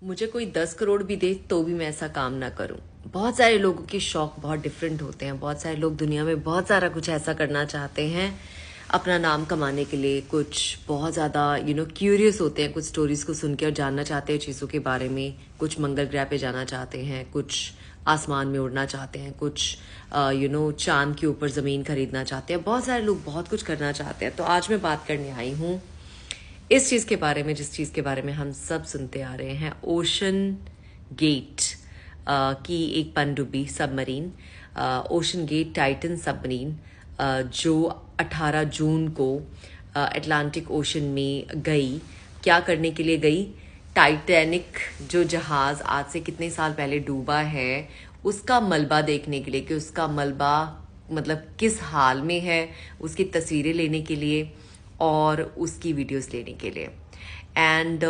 मुझे कोई 10 करोड़ भी दे तो भी मैं ऐसा काम ना करूं। बहुत सारे लोगों के शौक बहुत डिफरेंट होते हैं। बहुत सारे लोग दुनिया में बहुत सारा कुछ ऐसा करना चाहते हैं अपना नाम कमाने के लिए। कुछ बहुत ज़्यादा क्यूरियस होते हैं, कुछ स्टोरीज को सुन के और जानना चाहते हैं चीज़ों के बारे में। कुछ मंगल ग्रह पे जाना चाहते हैं, कुछ आसमान में उड़ना चाहते हैं, कुछ चांद के ऊपर ज़मीन खरीदना चाहते हैं। बहुत सारे लोग बहुत कुछ करना चाहते हैं। तो आज मैं बात करने आई हूँ इस चीज़ के बारे में, जिस चीज़ के बारे में हम सब सुनते आ रहे हैं। ओशन गेट की एक पनडुब्बी submarine, Ocean Gate Titan submarine, जो 18 जून को अटलांटिक ओशन में गई। क्या करने के लिए गई? टाइटैनिक जो जहाज़ आज से कितने साल पहले डूबा है उसका मलबा देखने के लिए, कि उसका मलबा मतलब किस हाल में है, उसकी तस्वीरें लेने के लिए और उसकी वीडियोस लेने के लिए। एंड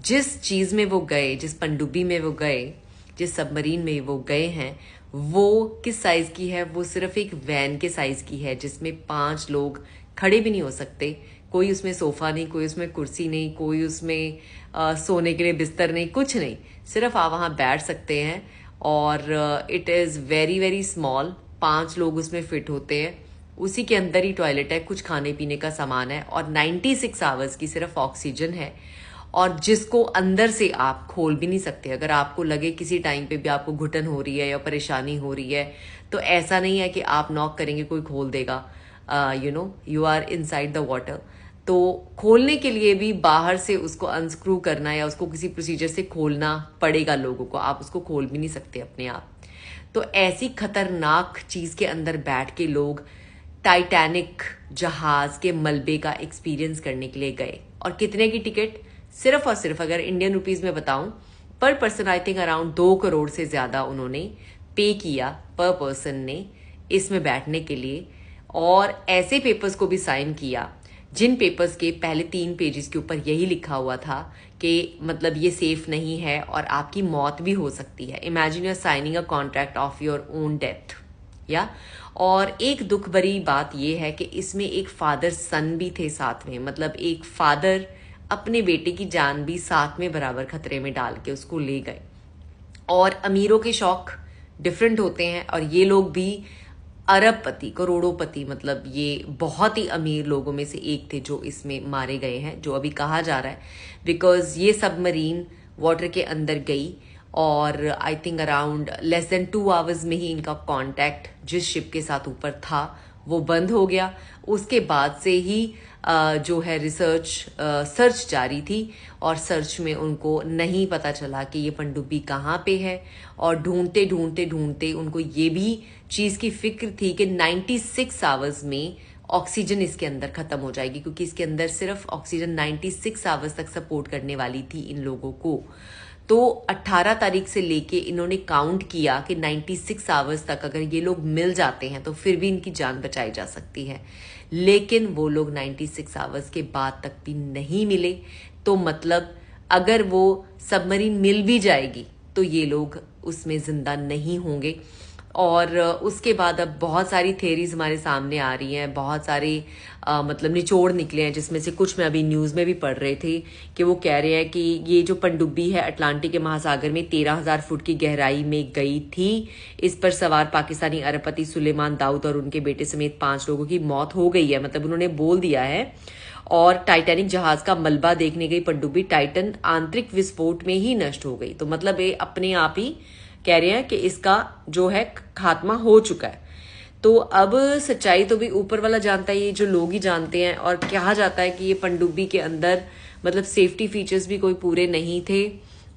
जिस चीज़ में वो गए, जिस पनडुब्बी में वो गए, जिस सबमरीन में वो गए हैं, वो किस साइज़ की है? वो सिर्फ एक वैन के साइज़ की है जिसमें 5 लोग खड़े भी नहीं हो सकते। कोई उसमें सोफ़ा नहीं, कोई उसमें कुर्सी नहीं, कोई उसमें सोने के लिए बिस्तर नहीं, कुछ नहीं। सिर्फ आप वहाँ बैठ सकते हैं और it is very very small. 5 लोग उसमें फिट होते हैं। उसी के अंदर ही टॉयलेट है, कुछ खाने पीने का सामान है और 96 आवर्स की सिर्फ ऑक्सीजन है, और जिसको अंदर से आप खोल भी नहीं सकते। अगर आपको लगे किसी टाइम पे भी आपको घुटन हो रही है या परेशानी हो रही है, तो ऐसा नहीं है कि आप नॉक करेंगे कोई खोल देगा। You are inside the water. तो खोलने के लिए भी बाहर से उसको अनस्क्रू करना या उसको किसी प्रोसीजर से खोलना पड़ेगा लोगों को। आप उसको खोल भी नहीं सकते अपने आप। तो ऐसी खतरनाक चीज के अंदर बैठ के लोग टाइटैनिक जहाज के मलबे का एक्सपीरियंस करने के लिए गए। और कितने की टिकट? सिर्फ और सिर्फ, अगर इंडियन रुपीज में बताऊं, पर person I think around 2 crore से ज्यादा उन्होंने पे किया पर पर्सन ने इसमें बैठने के लिए। और ऐसे पेपर्स को भी साइन किया जिन पेपर्स के पहले 3 पेजेस के ऊपर यही लिखा हुआ था कि मतलब ये सेफ नहीं है और आपकी मौत भी हो सकती है। Imagine you are signing a contract of your own death. या और एक दुख भरी बात यह है कि इसमें एक फादर सन भी थे साथ में। मतलब एक फादर अपने बेटे की जान भी साथ में बराबर खतरे में डाल के उसको ले गए। और अमीरों के शौक डिफरेंट होते हैं, और ये लोग भी अरबपति, करोड़ोंपति, मतलब ये बहुत ही अमीर लोगों में से एक थे जो इसमें मारे गए हैं, जो अभी कहा जा रहा है। बिकॉज ये सबमरीन वाटर के अंदर गई और I think around less than 2 hours में ही इनका कांटेक्ट जिस शिप के साथ ऊपर था वो बंद हो गया। उसके बाद से ही जो है सर्च जारी थी, और सर्च में उनको नहीं पता चला कि ये पनडुब्बी कहाँ पे है। और ढूंढते ढूंढते ढूंढते उनको ये भी चीज की फिक्र थी कि 96 आवर्स में ऑक्सीजन इसके अंदर खत्म हो जाएगी, क्योंकि इसके अंदर सिर्फ ऑक्सीजन 96 आवर्स तक सपोर्ट करने वाली थी इन लोगों को। तो 18 तारीख से लेके इन्होंने काउंट किया कि 96 आवर्स तक अगर ये लोग मिल जाते हैं तो फिर भी इनकी जान बचाई जा सकती है। लेकिन वो लोग 96 आवर्स के बाद तक भी नहीं मिले। तो मतलब अगर वो सबमरीन मिल भी जाएगी तो ये लोग उसमें जिंदा नहीं होंगे। और उसके बाद अब बहुत सारी थेरीज हमारे सामने आ रही हैं, बहुत सारे मतलब निचोड़ निकले हैं, जिसमें से कुछ मैं अभी न्यूज़ में भी पढ़ रहे थे कि वो कह रहे हैं कि ये जो पनडुब्बी है अटलांटिक के महासागर में 13,000 फुट की गहराई में गई थी। इस पर सवार पाकिस्तानी अरबपति सुलेमान दाऊद और उनके बेटे समेत 5 लोगों की मौत हो गई है, मतलब उन्होंने बोल दिया है। और टाइटैनिक जहाज का मलबा देखने गई पनडुब्बी टाइटन आंतरिक विस्फोट में ही नष्ट हो गई। तो मतलब ये अपने आप ही कह रहे हैं कि इसका जो है खात्मा हो चुका है। तो अब सच्चाई तो भी ऊपर वाला जानता है, ये जो लोग ही जानते हैं। और कहा जाता है कि ये पनडुब्बी के अंदर मतलब सेफ्टी फीचर्स भी कोई पूरे नहीं थे,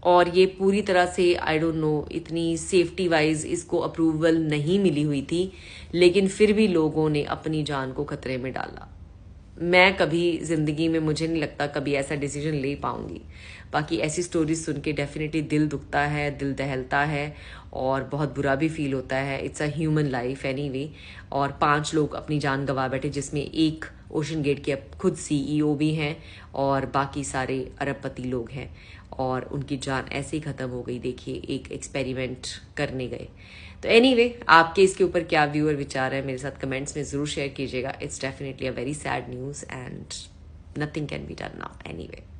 और ये पूरी तरह से आई डोंट नो इतनी सेफ्टी वाइज इसको अप्रूवल नहीं मिली हुई थी, लेकिन फिर भी लोगों ने अपनी जान को खतरे में डाला। मैं कभी जिंदगी में, मुझे नहीं लगता कभी ऐसा डिसीजन ले पाऊंगी। बाकी ऐसी स्टोरीज सुन के डेफिनेटली दिल दुखता है, दिल दहलता है और बहुत बुरा भी फील होता है। It's a human life anyway. और 5 लोग अपनी जान गंवा बैठे, जिसमें एक ओशन गेट के अब खुद सीईओ भी हैं और बाकी सारे अरबपति लोग हैं, और उनकी जान ऐसे ही खत्म हो गई। देखिए, एक एक्सपेरिमेंट करने गए। तो एनीवे, आपके इसके ऊपर क्या व्यू और विचार है मेरे साथ कमेंट्स में जरूर शेयर कीजिएगा। It's definitely a very sad news and nothing can be done now anyway.